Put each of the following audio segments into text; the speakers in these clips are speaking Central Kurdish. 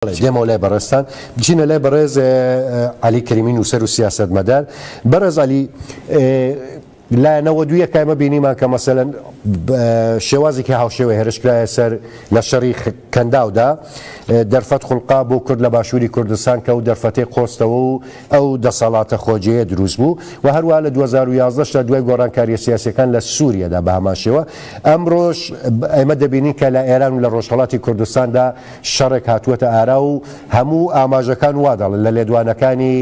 دێمە لای بەڕێستان بچینە لای بەڕێز عەلی کەریمی نووسەر و سیاسەتمەدار. بەڕێز عەلی، لایەنەوە دوویە کایمە بینیمان کە مەسەلەن شێوازێکی هاوشێوەی هێرشکرایە سەر لە شەڕی کەنداودا دەرفەت خوڵقا بۆ کورد لە باشووری کوردستان کە و دەرفەتەی قۆستەوە و ئەو دەسەڵاتە خۆجەیە دروست بوو و هەروە لە 2011 تا دوای گۆڕانکاریە سیاسیەکان لە سووریەدا بە هەمان شێوە. ئەمڕۆژ ئێمە دەبینین کە لە ئێران و لە ڕۆژهەڵاتی کوردستاندا شەڕێک هاتووەتە ئارا و هەموو ئاماژەکان وادەڵن لە لێدوانەکانی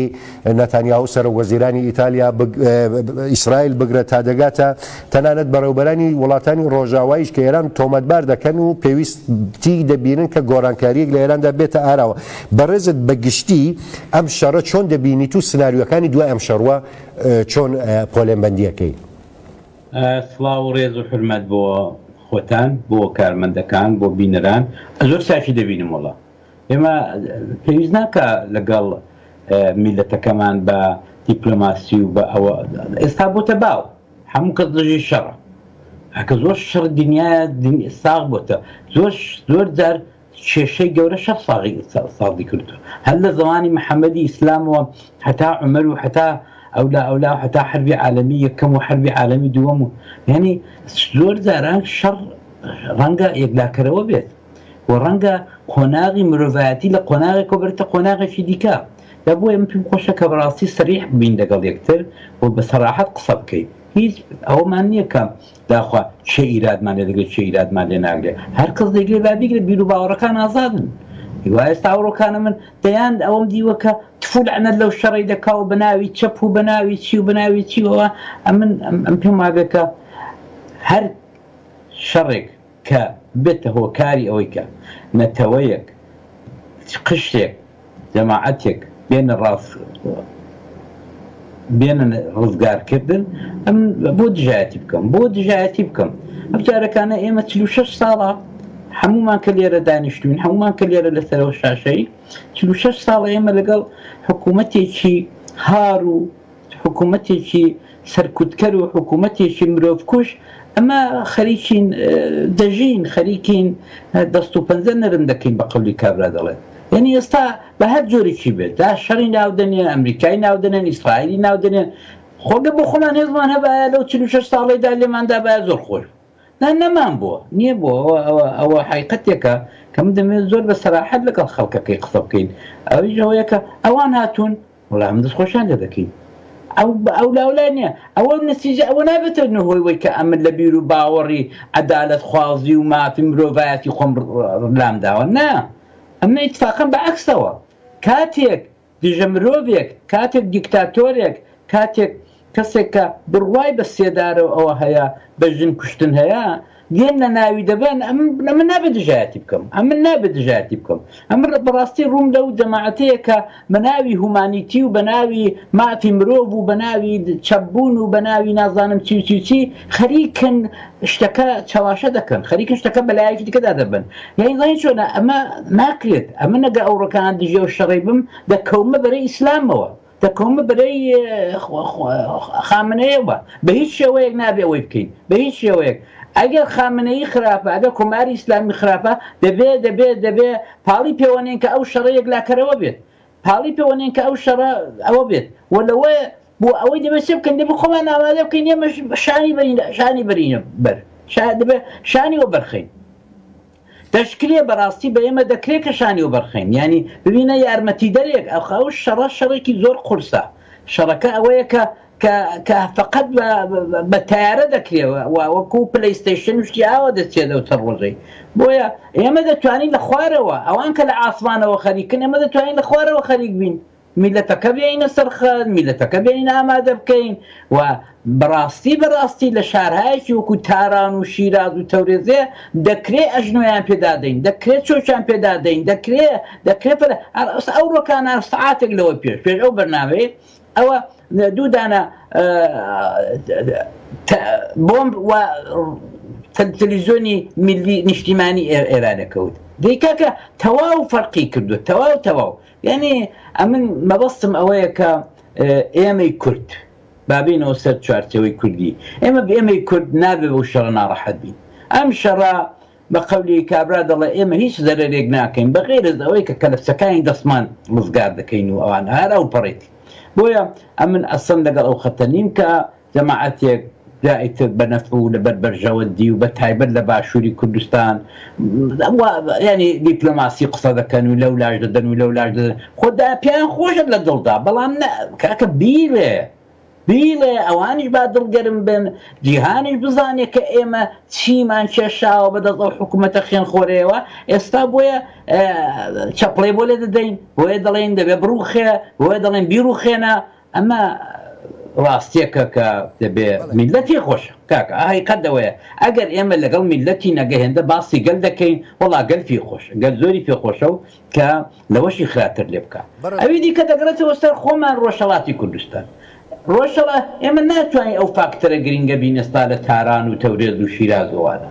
نەتانیاهو سەرۆکوەزیرانی ئیتالیا ئیسرائیل بگرێت تا دەگاتە تەنانەت بەڕێوەبەرانی وڵاتانی ڕۆژاواییش کە ئێران تۆمەتبار دەکەن و پێویستی دەبینن کە گۆڕانکاریەک لە ئێراندا بێتە ئاراوە. بەڕێزت بەگشتی ئەم شەڕە چۆن دەبینیت و سناریۆکانی دوای ئەم شەڕوە چۆن پۆلێنبەندیەکەی؟ سڵاو و ڕێز و حرمەت بۆ خۆتان، بۆ کارمەندەکان، بۆ بینەران. زۆر ساشی دەبینم وڵا ئێمە پێویست ناکە لەگەڵ میلەتەکەمان بە دیپلۆماسی و بە ئەوە ئێستا بۆتە باو هەموو کەس دژی شەڕە ئەکە زۆر شەڕ دنیا ساغ بۆتە زۆر جار کێشەی گەورە 6 ساڵی کردو هەر لە زمانی محەممەدی ئیسلامەوە هەتا عومەر و هەتا ئەولا و هەتا حربی عالەمی یەکەم و حربی عالەمی دووەم و یعنی زۆر جاران شەڕ ڕەنگە یەکلاکەرەوە بێت و ڕەنگە قۆناغی مرۆڤایەتی لە قۆناغی کۆبرێتە قۆناغێکی دیکە. دەبوو ئێمە پێم خۆشە کە بەڕاستی سەریح ببین لەگەڵ یەکتر و بە سەراحەت قسە بکەین. هیچ ئەومان نییە کە داخوا چه ئیرادمان لێ دەگرێت چه ئیرادمان لێ ناگرێت. هەر کەس دەگرێت با بیگرێت بیر و باوەڕەکان ئازادن. هیوای ئێستا ئەوڕۆکانە من دەیان ئەوەم دیوە کە تفو لەعنەت لەو شەڕی دەکا و بەناوی چەپ و بەناوی چی و بەناوی چیەوە. ئەم پێم وابێ کە هەر شەڕێک کە بێتە هۆکاری ئەوەی کە نەتەوەیەک قشتێک جەماعەتێک بێنە ڕاست بێنە ڕزگارکردن ئەم بۆ دژایەتی بکەم ئەم جارەکانە ئێمە 46 ساڵە هەمومان کە لێرە دانیشتوین هەمومان کە لێرە لەسەرەوە شاشەی 46 ساڵە ئێمە لەگەڵ حکوومەتێکی هار و حکوومەتێکی سەرکوتکەر و حکوومەتێکی مرۆڤکوش ئەمە خەریکین دەژین خەریکین دەست و پەنجە نەرم دەکەین بە قەولی کابرا دەڵێت. یعنی ئێستا بە هەر جۆرێکی بێت دا شەڕی ناودنێ ئەمریکای ناودنێن ئیسرائیلی ناودنێن خۆگە بۆ خۆمان هێزمان هەبایە لەو 46 ساڵیدا لێماندا بایە زۆر خۆش نەمان بووە نییە بۆ ئەوە حقیقەتێکە کە من دەمێت زۆر بە سەراحەت لەگەڵ خەڵکەکەی قسە بکەین. ئەوەیە کە ئەوان هاتوون وەڵام من دەستخۆشیان لێ دەکەین ئەو لاولای نییە ئەوە نەتیجە ئەوە نابێتە نهۆی وەی کە ئەمن لە بیر و باوەڕی عەدالەت خوازی و مافی مرۆڤایەتی خۆم لام داوە نا ئەمە ئیتفاقاً بەعەکسەوە کاتێک دژە مرۆڤێک کاتێک دیکتاتۆرێک کاتێک کەسێک کە بڕوای بە سێدارەوە ئەوە هەیە بە ژن کوشتن هەیە گێن لە ناوی دەبن ئەمە نابێت دژایەتی بکەم ئەمە بەڕاستی ڕوون لەو جەماعەتەیە کە بە ناوی هومانیتی و بە ناوی مافی مرۆڤ و بە ناوی چەپبوون و بە ناوی نازانم چی خەریکن شتەکە چاواشە دەکەن خەریکن شتەکە بەلایەکی دیکەدا دەبن. یعنی زانی چۆنە ئەمە ناکرێت ئەمە نەگە ئەوڕەکان دژێ و شەڕی بم دەکەومە بەرەی ئیسلامەوە دەکەومە بەرەی خامنەیەوە بە هیچ شێوەیەک نابێ ئەوەی بکەین بە هیچ شێوەیەک. ئەگەر خامنەیی خراپە ئەگەر کۆماری ئیسلامی خراپە دەبێ پاڵی پەیوەنێن کە ئەو شەڕە یەکلاکەرەوە بێت پاڵی پەیوەنێن کە ئەو شەڕە ئەوە بێت وەلەوەی بۆ ئەوەی دەبێت چێ بکەن دەبێت خۆمان ئامادە بکەین ئێمە شانی بەرینە بەر دەبێت شانی وە بەرخەین. دەشکرێ بەڕاستی بە ئێمە دەکرێت کە شانی وە بەرخەین ینی ببینە یارمەتی دەرێک ئەو شەڕێکی زۆر قورسە. شەڕەکە ئەوەیە کە فقط بە تایارە دەکرێەوە وەکو پلەیستیشن شتی ئاوە دەچێت دەوتە ڕۆژەی بۆیە ئێمە دەتوانین لە خوارەوە ئەوان کە لە ئاسمانەوە خەریکن ئێمە دەتوانین لە خوارەوە خەریک بین میلەتەکە بێینە سەرخەت میلەتەکە بێینە ئامادە بکەین و بەڕاستی لە شارهایەکی وەکو تاران و شیراز و تەورێزێ دەکرێت ئەژنۆیان پێدادەین دەکرێت چۆچیان پێدادەین دەکرێت ئەو ڕۆکانە سعاتێک لەوە پێش ئەو بەرنامەیە ئەوە دوو دانە بۆمب و تەلەڤیزیۆنی میلی نیشتیمانی ئێرانەکەوت دیکە کە تەواو فەرقی کردو تەواو یعنی ئەمن مەبەستم ئەوەیە کە ئێمەی کورد بابینەوە سەر چوارچەوەی کوردی ئێمە بە ئێمەی کورد نابێ بەو شەڕە ناڕەحەت بین. ئەم شەڕە بە قەولی کابرا دەڵێ ئێمە هیچ زەرێک ناکەین بەغێرز ئەوەی کە کەلەفچەکانی دەستمان ڕزگار دەکەین و ئەوان هەرا و پەڕێتی بۆیە ئەمن ئەسەن لەگەڵ ئەو خەتە نیم کە جەماعەتێک دائیتر بە نەفع و لەبەر بەرژەوەندی و بە تایبەت لە باشووری کوردستان ینی دیپلۆماسی قسە دەکەن و لەو لاش دەدەن و لەو لاش دەدەن خۆدا پێیان خۆشت لە دڵدا بەڵام کاکە بیڵێ ئەوانیش با دڵگەرم بن جیهانیش بزانێت کە ئێمە چیمان کێشاوە بەدەست ئەو حکوومەتە خێن خۆرەوە ئێستا بۆیە چەپڵێ بۆ لێ دەدەین بۆیە دەڵێن دەبێ بڕوخێ بۆیە دەڵێن بیرروخێنە ئەمە ڕاستیەکە کە دەبێ میلەتی خۆشە کاکە حقیقەتەوەیە ئەگەر ئێمە لەگەڵ میلەتی نەگەهێندە باسی گەل دەکەین وەڵا گەل پێ خۆشە گەل زۆری پێ خۆشە و کە لەوەشی خراتر لێ بکە ئەوی دیکە دەگرێتەوە سەر خۆمان ڕۆژهەڵاتی کوردستان ڕۆژهەڵات ئێمە ناتوانین ئەو فاکتەرە گرنگە بینەستا لە تاران و تەورێز و شیرازەوانە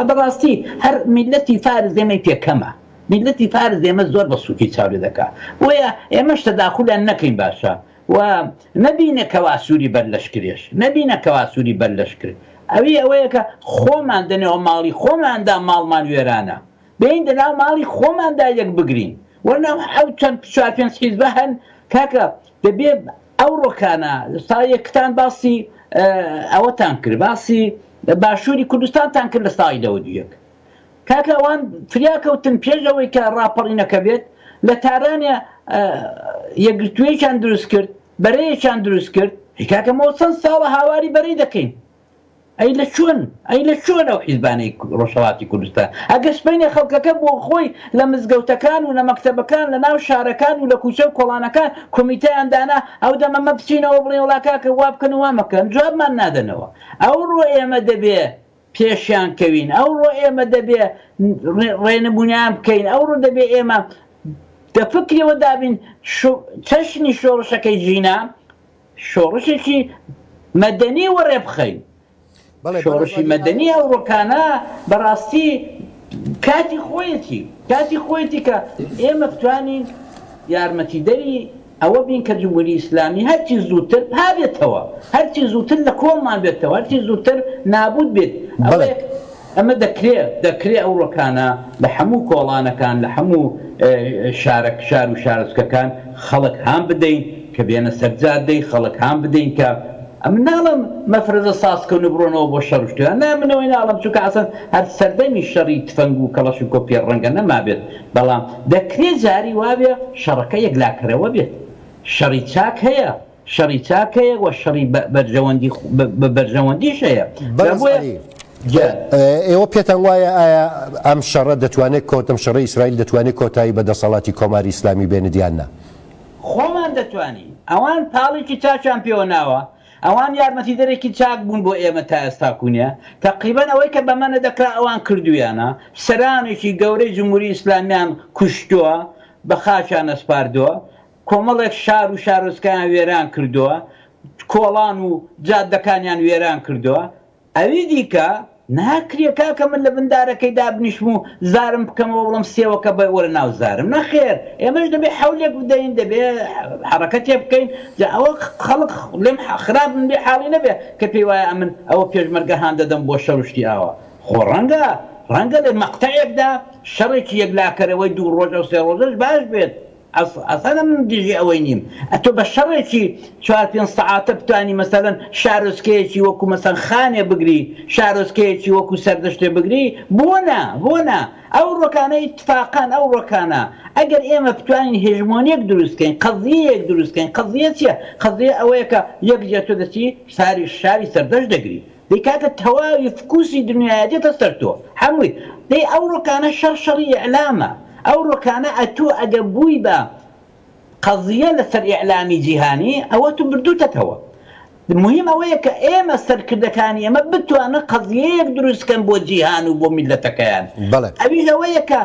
بەڕاستی هەر میلەتی فارس ئێمەی پێکەمە میلەتی فارس ئێمە زۆر بە سووکی چاوری دەکات بۆیە ئێمەش تەداخولیان نەکەین باشە و نبینە کەوا سووری بەرلەشکرێش نبینە کەوا سووری بەرلەشکرێ ئەوەیە کە خۆمان دەنێەوە ماڵی خۆماندا ماڵمان وێرانە بین دەناو ماڵی خۆماندا یەک بگرین وەرنە ئەو چەند 4-5 حیزبە هەن کاکە دەبێ ئەو ڕۆکانە ستا یەکتان باسی ئەوەتان کرد باسی باشووری کوردستانتان کرد لە سای لەوە دوویەک کاکە ئەوان فریاکەوتن پێشەوەی کە ڕاپەڕینەکە بێت لە تارانە یەکگرتوویەکیان دروست کرد بەرەیەکیان دروست کرد کاکەمەوە چەند ساڵە هاواری بەرەی دەکەین ئەی لە چۆن ئەو حیزبانەی ڕۆژهەڵاتی کوردستان ئەگە سبەینە خەڵکەکە بۆ خۆی لە مزگەوتەکان و لە مەکتەبەکان لە ناو شارەکان و لە کوچە و کۆڵانەکان کۆمیتەیان دانا ئەو دەمەمە بچینەوە بڵێ وڵا کاکە وا بکەن و وا مەکەن جوابمان نادەنەوە ئەو ڕۆ ئێمە دەبێ پێشیان کەوین ئەو ڕۆ ئێمە دەبێ ڕێنمونیان بکەین ئەو ڕۆ دەبێ ئێمە دەفکرەوە دابین چەشنی شۆڕشەکەی ژینا شۆڕشێکی مەدەنی وەڕێ بخەین شۆڕشی مەدەنی ئەو ڕۆکانە بەڕاستی کاتی خۆیەتی کە ئێمە بتوانین یارمەتیدەری ئەوە بین کە جمهوری ئیسلامی هەرچی زووتر هابێتەوە هەرچی زووتر لە کۆڵمان بێتەوە هەرچی زووتر نابوت بێت ئەمە دەکرێت ئەو ڕۆکانە لە هەموو کۆڵانەکان لە هەموو شار و شارچکەکان خەڵک هام بدەین کە بێنە سەرجادەی خەڵک هام بدەین کە ئەم ناڵم مەفرەزە سازکەون و بڕۆنەوە بۆ شەڕشتیان نامنەوەی ناڵم چونکە ئاسان هەر سەردەمی شەڕی تفەنگ و کەڵەش و کۆپێ ڕەنگە نەما بێت بەڵام دەکرێت جاری وابێ شەڕەکە یەکلاکەرەوە بێت شەڕی چاک هەیە و شەڕی بەرژەوەندیش هەیە ئێوە پێتان وایە ئایا ئەم شەڕە دەتوانێت کۆتم شەڕی ئیسرائیل دەتوانێت کۆتایی بەدەسەڵاتی کۆماری ئیسلامی بێنیان خۆمان دەتوانین ئەوان پاڵێکی چاچیان پێوە ناوە ئەوان یارمەتیدەرێکی چاک بوون بۆ ئێمە تا ئێستا کوونیە تەقریبەن ئەوەی کە بەمەنە دەکرا ئەوان کردویانە سەرانێکی گەورەی جمهوری ئیسلامیان کوشتووە بە خاچیان ئەسپاردووە کۆمەڵێک شار و شارۆچکیان وێران کردووە کۆڵان و جادەکانیان وێران کردووە ئەوی دیکە ناکرێ کاکە من لە بندارەکەی دابنیشم و زارم بکەمەوە بڵم سێوەکە بە وەرە ناو زارم نەخێر ئێمەش دەبێ حەولێک بدەین دەبێ حرەکەتێ بکەین ئەوە خەڵک لێم خراپ من بێ حاڵی نەبێ کە پێی وایە من ئەوە پێشمەرگە هاان دەدەم بۆ شەڕشتی ئاوە خۆ ڕەنگە لە مەقتەیەکدا شەڕێکی یەکلاکەرەوەی 2 ڕۆژ و 3 ڕۆژەش باش بێت ئەسانە من دیژی ئەوەی نیم ئەتۆ بە شەڕێکی 4-5 سەعاتە بتانی مەسەلەن شارۆچکەیەکی وەکو مەسەن خانێ بگری شارۆچکەیەکی وەکو سەردەشتێ بگری بۆنە ئەو ڕۆکانە ئیتفاقان ئەو ڕۆکانە ئەگەر ئێمە بتوانین هێژمۆنیەک دروستکەین قەزیەیەک دروستکەین قەزیە چییە قەزیە ئەوەیە کە یەک تۆ دەچی شاری سەردەشت دەگری دەی کاتە تەواوی فکوسی دنیای دێتە سەر تۆ هەمووی دەی ئەو ڕۆکانە شەڕی ئیعلامە ئەو ڕۆکانە ئەتۆ ئەگە بووی بە قەزیە لەسەر ئیعلامی جیهانی ئەوە تو بردووتەتەوە مهم ئەوەیە کە ئێمە سەرکردەکانی ئەمە بتوانە قەزیەیەک دروستکەن بۆ جیهان و بۆ میلەتەکەیان ئەویش ئەوەیە کە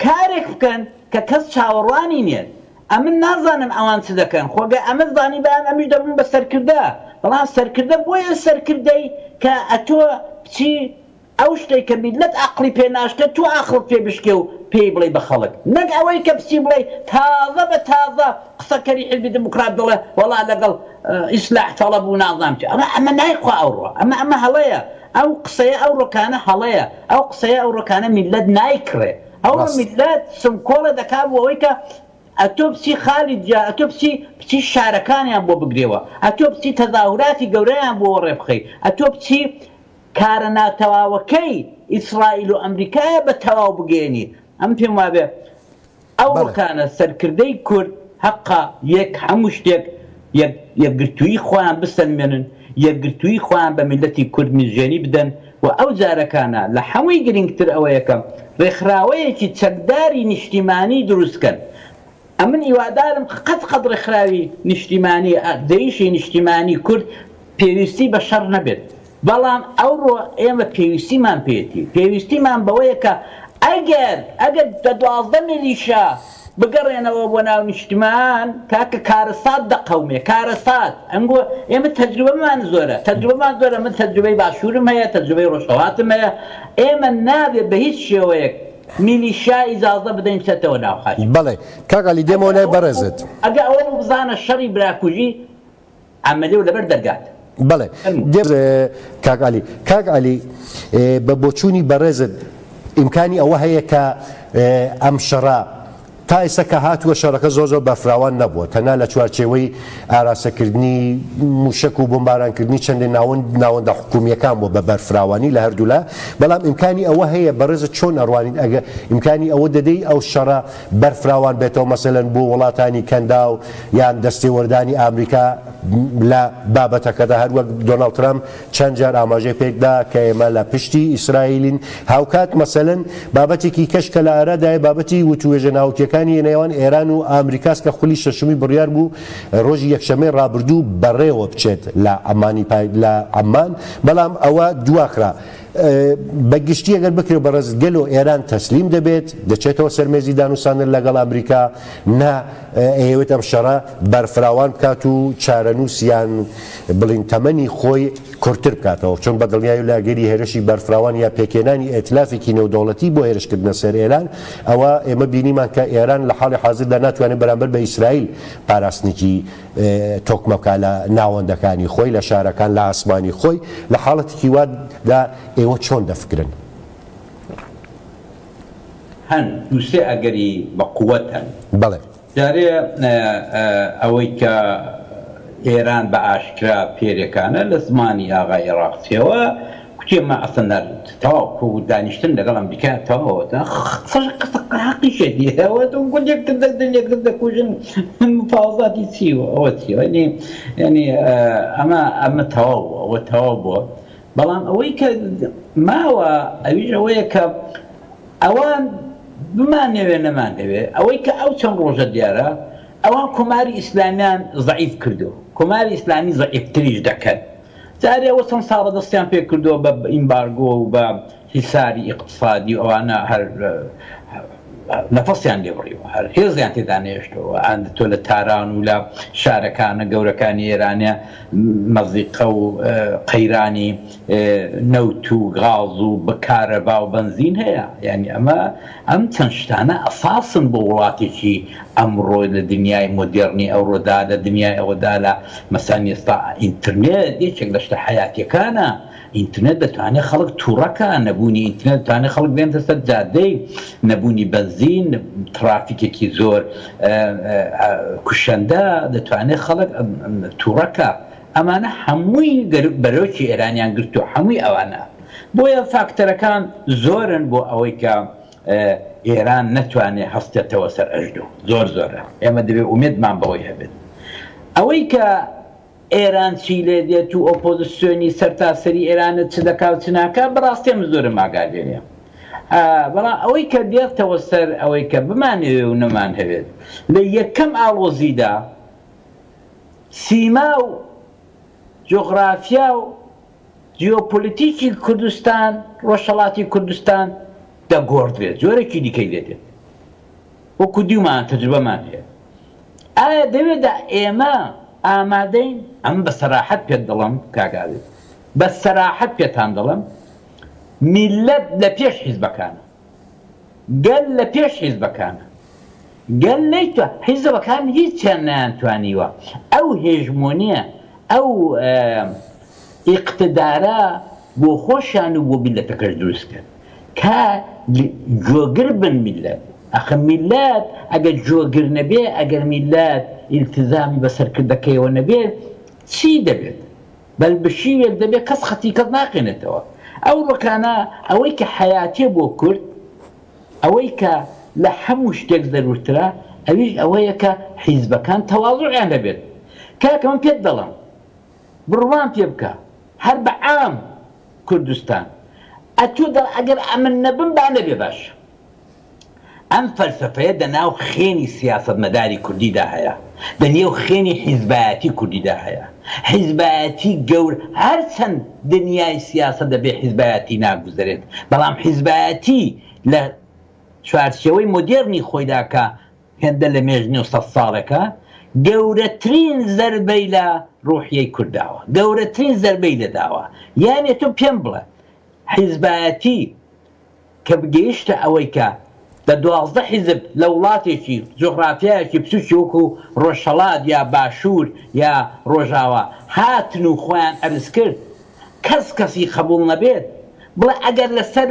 کارێک بکەن کە کەس چاوەڕوانی نیێت ئەمن نازانم ئەوان چ دەکەن خۆگە ئەمە زانی بەیان ئەمیش دەبوون بە سەرکردە بەڵام سەرکردە بۆیە سەرکردەی کە ئەتۆ بچی ئەو شتێک کە میلەت عەقڵی پێ ناشکە تو عەقڵت پێ بشکێ و پێی بڵێ بە خەڵک نەک ئەوەی کە بچی بڵێ تازە بە تازە قسەکەری حزبی دموکرات دڵێ وەڵا لەگەڵ ئیسلاح تەڵەب و نازانام چی ئەمە نایخوا ئەوڕۆ ئەمە هەڵەیە ئەو قسەیە ئەو ڕۆکانە هەڵەیە ئەو قسەیە ئەو ڕۆکانە میلەت نایکرێ ئەو میلەت سمکۆڵە دەکات بۆ ئەوەی کە ئەتۆ بچی خالیت جا ئەتۆ بچی شارەکانیان بۆ بگرێەوە ئەتۆ بچی تەظاهوراتی گەورەیان بۆ ڕێبخەی ئەتۆ بچی کارە ناتەواوەکەی ئیسرائیل و ئەمریکایە بە تەواو بگەێنی ئەم پێم وابێ ئەو ڕۆکانە سەرکردەی کورد حەقا یەک هەموو شتێک یەکگرتووی خۆیان بسەلمێنن یەکگرتووی خۆیان بە میلەتی کورد میژێنی بدەن و ئەو جارەکانە لە هەمووی گرنگتر ئەوە یەکەم ڕێکخراوەیەکی چەکداری نیشتیمانی دروستکەن ئەمن هیوادارم قەت ڕێکخراوی نیشتیمانی دەیشی نیشتیمانی کورد پێویستی بە شەڕ نەبێت بەڵام ئەوڕۆ ئێمە پێویستیمان پێێتی پێویستیمان بەوەیە کە ئەگەر 12 میلیشا بگەڕێنەوە بۆ ناو نیشتیمان کاکە کارەسات دەقەومێ کارەسات ئەمگۆ ئێمە تەجروبەمان زۆرە من تەجروبەی باشوورم هەیە تەجروبەی ڕۆژهەڵاتم هەیە ئێمە نابێت بە هیچ شێوەیەک میلیشا ئیجازە بدەین بچێتەوە ناو خاچ بەڵێ کاکالی دێمەوە لای بەڕێزت ئەگە ئەوە بزانە شەڕی براکوژی ئەمەلێ و لەبەر دەرگات بەڵێ کاکالی بە بۆچوونی بەڕێزت ئیمکانی ئەوە هەیە کە ئەم شەڕە تا ئێستا کە هاتووە شەڕەکە زۆر بەفراوان نەبووە تەنها لە چوارچێوەی ئاراسەکردنی موشک و بۆمبارانکردنی چەندێک ناوەندە حکوومیەکان بۆ بە بەرفراوانی لە هەردوولا بەڵام ئیمکانی ئەوە هەیە بەڕێزت چۆن ئەڕوانین ئەگە ئیمکانی ئەوە دەدەی ئەو شەڕە بەرفراوان بێتەوە مەسەلەن بۆ وڵاتانی کەندا و یان دەستی وەردانی ئامریکا لە بابەتەکەدا هەروەک دۆناڵد ترامپ چەند جار ئاماژەی پێکدا کە ئێمە لە پشتی ئیسرائیلین هاوکات مەسەلەن بابەتێکی کەشکە لە ئارادای بابەتی وتوێژە ناوکیەکانی نێوان ئێران و ئامریکاس کە خولی شەشمی بڕیار بوو ڕۆژی یەکشەمەی ڕابردوو بەڕێوە بچێت لە لە عەمان بەڵام ئەوە دواخرا بەگشتی ئەگەر بکرێ بەڕێز گەلۆ ئێران تەسلیم دەبێت دەچێتەوە سەرمێزی دانووسانن لەگەڵ ئەمریکا نا ئەوێت ئەم شەڕە بەرفراوان بکات و چارەنووسیان بڵین تەمەنی خۆی کورتتر بکاتەوە چۆن بە دڵنیای و لاگەری هێرشی بەرفراوان یا پێکێنانی ئێتلافێکی نێودەوڵەتی بۆ هێرشکردنە سەر ئێران ئەوە ئێمە بینیمان کە ئێران لە حاڵی حازردا ناتوانێت بەرامبەر بە ئیسرائیل پاراستنێکی تۆکمە بکات لە ناوەندەکانی خۆی لە شارەکان لە ئاسمانی خۆی لە حاڵەتێکی وادا ئێوە چۆن دەفکرن هەن دووسێ ئەگەری بە قووەت هەن بەڵێ جارێ ئەوەی کە ئێران بە ئاشکرا پێرەکانە لە زمانی ئاغای عێراقچیەوە کوتێمە ئەسەنەر تەواو و دانیشتن لەگەڵ ئەمریکا تەواوە حەقی شێتیەوە گوندێک دەکوژن مفاوزاتی چیوە ئەوە چیوە ینی ئەمە تەواو ئەوە تەواو بووە بەڵام ئەوەی کە ماوە ئەویش ئەوەیە کە ئەوان بمانەوێ نەمانەوێ ئەوەی کە ئەو چەند ڕۆژە دیارە ئەوان کۆماری ئیسلامیان ضعیف کردو کۆماری ئیسلامی ضعیفتریش دەکەن جارێ ئەوە چەند ساڵە دەستیان پێ کردووە بە ئیمبارگۆ و بە حیساری ئیقتصادی و ئەوانە هەر نەفەسیان لێبڕیوە هەر هێزیان تێدا نێشتەوە تۆ لە تاران و لە شارەکانە گەورەکانی ئێرانە مەزیقە و قەیرانی نەوت و غاز و بەکارەبا و بنزین هەیە یعنی ئەم چەند شتانە ئەساسن بۆ وڵاتێکی ئەمڕۆ لە دنیای مۆدێرنی ئەوڕۆدا لە دنیای ئەوەدا لە مەسەن ئێستا ئینترنێت یەکێک لە شتە حیاتیەکانە ئینترنێت دەتوانێت خەڵک تووڕەکە نەبوونی ئینترنێت دەتوانێت خەڵک بێنتە سەر جادەی نەبوونی بەنزین ترافیکێکی زۆر کوشەندە دەتوانێت خەڵک تووڕەکە ئەمانە هەمووی بەرەوکی ئێرانیان گرتو هەمووی ئەوانە بۆیە فاکتەرەکان زۆرن بۆ ئەوەی کە ئێران نەتوانێت هەستێتەوە سەر ئەژدۆ زۆرە ئێمە دەبێت ئومێدمان بەوەی هەبێت ئەوەی کە ئێران چی لێ دێت و ئۆپۆزیسیۆنی سەرتاسەری ئێرانە چ دەکا و چ ناکە بەڕاستی ئێمە زۆرم ئاگادێنێ بەڵام ئەوەی کە دێتەوە سەر ئەوەی کە بمانەوێ و نەمان هەوێت لە یەکەم ئاڵۆزیدا سیما و جۆغرافیا و جیۆپۆلیتیکی کوردستان ڕۆژهەڵاتی کوردستان دەگۆڕدرێت جۆرێکی دیکەی لێدێت وەکو دیومان تەجروبەمان هەیە ئایا دەوێتدا ئێمە ئامادەین ئەم بە سەراحەت پێت دەڵم کاگاوێت بە سەراحەت پێتان دەڵم میلەت لە پێش حیزبەکانە گەل لە پێش حیزبەکانە گەل نەیتوە حیزبەکان هیچیان نەیانتوانیوە ئەو هێژمۆنیە ئەو ئیقتدارە بۆ خۆشیان و بۆ میلەتەکەش دروست کرد کە جۆگر بن میلەت ئەخە میلەت ئەگەر جۆگر نەبێ ئەگەر میلەت ئیلتزامی بەسەرکردەکەیەوە نەبێت چی دەبێت بەل بشیوێک دەبێت کەس خەتیکەت ناقێنێتەوە ئەو ڕۆکانە ئەوەی کە حیاتیە بۆ کورد ئەوەی کە لە هەموو شتێک ضرورترە ئەویش ئەوەیە کە حیزبەکان تەواضوعیان دەبێت کاکە من پێت دەڵێم بڕوان پێ بکە هەر بە عام کوردستان ئەتۆ ئەگەر ئەمن نەبم با نەبێ باش ئەم فەلسەفەیە دەناو خێنی سیاسەتمەداری کوردیدا هەیە دەنێو خێنی حیزبایەتی کوردیدا هەیە حیزبایەتی گەور هەرچەند دنیای سیاسەت دەبێ حیزبایەتی ناگوزارێت بەڵام حیزبایەتی لە چوارچێوەی مۆدێرنی خۆیدا کە هێندە لە مێژنی و سەد ساڵێکە گەورەترین زەربەی لە ڕوحیەی کورداوە گەورەترین زەربەی لەداوە یانێ تۆ پێم بڵێ حیزبایەتی کە بگەیشتە ئەوەی کە بە 12 حیزب لە وڵاتێکی جۆغرافیایەکی بچووکی وەکو ڕۆژهەڵات یا باشوور یا ڕۆژاوە هاتن و خۆیان ئەرز کرد کەسی خەبوڵ نەبێت بڵێ ئەگەر لەسەر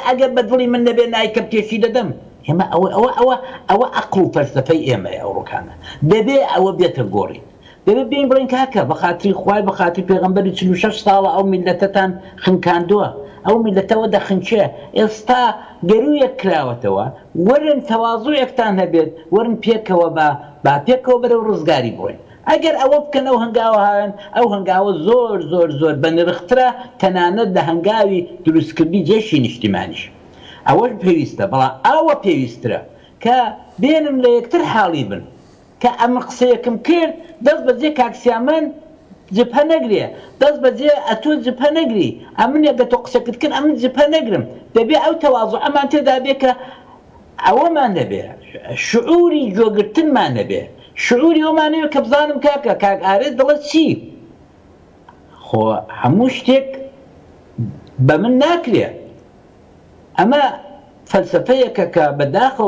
ئەگەر بە دڵی من نەبێت نایکە پێشی دەدەم ئێمە ئەوە عەقڵ و فەلسەفەی ئێمەیە ئەو ڕۆکانە دەبێ ئەوە بێتە گۆڕی دەبێت بێین بڵێن کاکە بە خاتری خوای بە خاتری پێغەمبەری 46 ساڵە ئەو میلەتەتان خنکاندووە ئەو میلەتەوە دەخنچێ ئێستا گەرویەک کراوەتەوە وەرن تەواضوعێکتان هەبێت وەرن پێکەوە با پێکەوە بەرەو ڕزگاری بڕۆین ئەگەر ئەوە بکەن ئەو هەنگاوە هاوێن ئەو هەنگاوە زۆر بە نرخترە تەنانەت لە هەنگاوی دروستکردنی جێشی نیشتیمانیش ئەوەش پێویستە بەڵام ئەوە پێویسترە کە بێنن لە یەکتر حاڵی بن کە ئەمە قسەیەکم کرد دەست بەجێ کاکسیامەن جبهە نەگرێ دەست بەجێ ئەتۆ جبهە نەگری ئەمن ئەگە تۆ قسەکردکن ئەمن جبهە نەگرم دەبێ ئەو تەواضوع ئەمان تێدا بێ کە ئەوەمان نەبێ شعوری جۆگرتنمان نەبێ شعوری ئەومانەوە کە بزانم کاکە کاک ئارێز دەڵێت چی خۆ هەموو شتێک بە من ناکرێ ئەمە فەلسەفەیەکە کە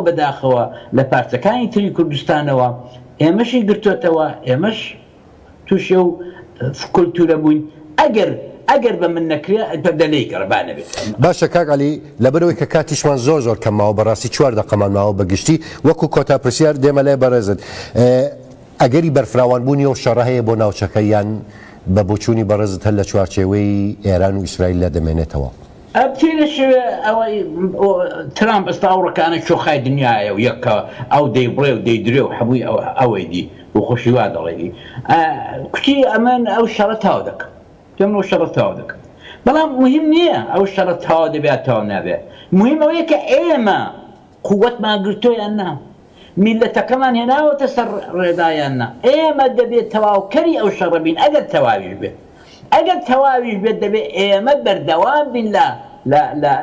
بەداخەوە لە پارچەکانی تری کوردستانەوە ئێمەشی گرتوێتەوە ئێمەش تووشێ و کولتورە بووین ئەگەر بە من نەکرێ دەلەی گەڕبانە بێت باشە کاک عەلی لەبەرەوەی کە کاتیشمان زۆر کەماوە بەڕاستی 4 دەقەمان ماوە بەگشتی وەکو کۆتا پرسیار دێمە لای بەڕێزت ئەگەری بەرفراوانبوونی ئەو شەڕە هەیە بۆ ناوچەکە یان بە بۆچوونی بەڕێزت هەر لە چوارچێوەی ئێران و ئیسرائیل لە دەمێنێتەوە ئەبتێنە ئەوەی ترامپ ئەستا ئەو ڕەکانە چۆخای دنیاە و یەکە ئەو دەیبڕێ و دەیدرێ و هەمووی ئەوەی دی و خۆشی وا دەڵێدی کوتی ئەمن ئەو شەڕە تاوا دەکەم پێم ئەو شەڕە تاوا دەکەم بەڵام مهم نییە ئەو شەڕە تاوا دەبێت تاوا نابێت مهم ئەوەیە کە ئێمە قووەتمان گرتۆیان نا میلەتەکەمان هێناوەتە سەر ڕێدایان نا ئێمە دەبێت تەواوکەری ئەو شەڕە بین ئەگەر تەواویش بێت ئەگەر تەواویش بێت دەبێت ئێمە بەردەوام بین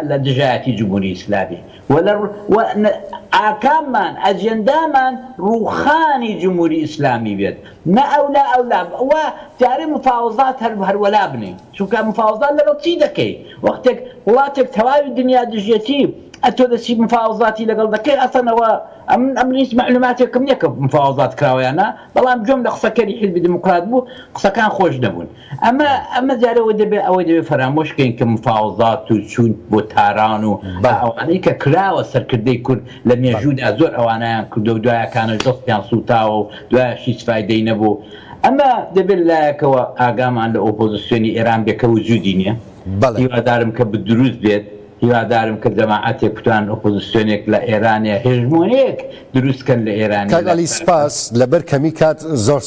لە دژایەتی جمهوری ئیسلامی ئاکاممان ئەجێندامان ڕووخانی جمهوری ئیسلامی بێت نە ئەولا ئەوە جارێ مفاوزات هەروەلا بنین چونکە مفاوزات لەگەڵ چی دەکەی وەختێک وڵاتێک تەواوی دنیا دژێتی ئەتۆ دەچی مفاوزاتی لەگەڵ دەکەی ئەسەنەوە ئەم نیست معلوماتێکم نییە کە مفاوزات کراوەیانە بەڵام جۆم لە قسەکەری حیزبی دموکرات بوو قسەکان خۆش دەبوون ئەمە جارەوە دەبێت ئەوەی دەبێت فەرامۆشکەین کە مفاوزات و چوون بۆ تاران و ئەوانەی کە کراوە سەرکردەی کورد لە مێژوودا زۆر ئەوانیان کردو و دوایەکانە دەستیان سوتاوە و دوایشیچ فایدەی نەبوو ئەمە دەبێت لایەکەوە ئاگامان لە ئۆپۆزیسیۆنی ئێران بێکە وجودی نییە هیوادارم کە بدروست بێت هیوادارم کە جەماعەتێک کوتوان ئۆپۆزیسیۆنێک لە ئێرانە هێژمۆنیەک دروستکەن لە ئێرانی کاک عەلی سپاس لەبەر کەمی کات زۆر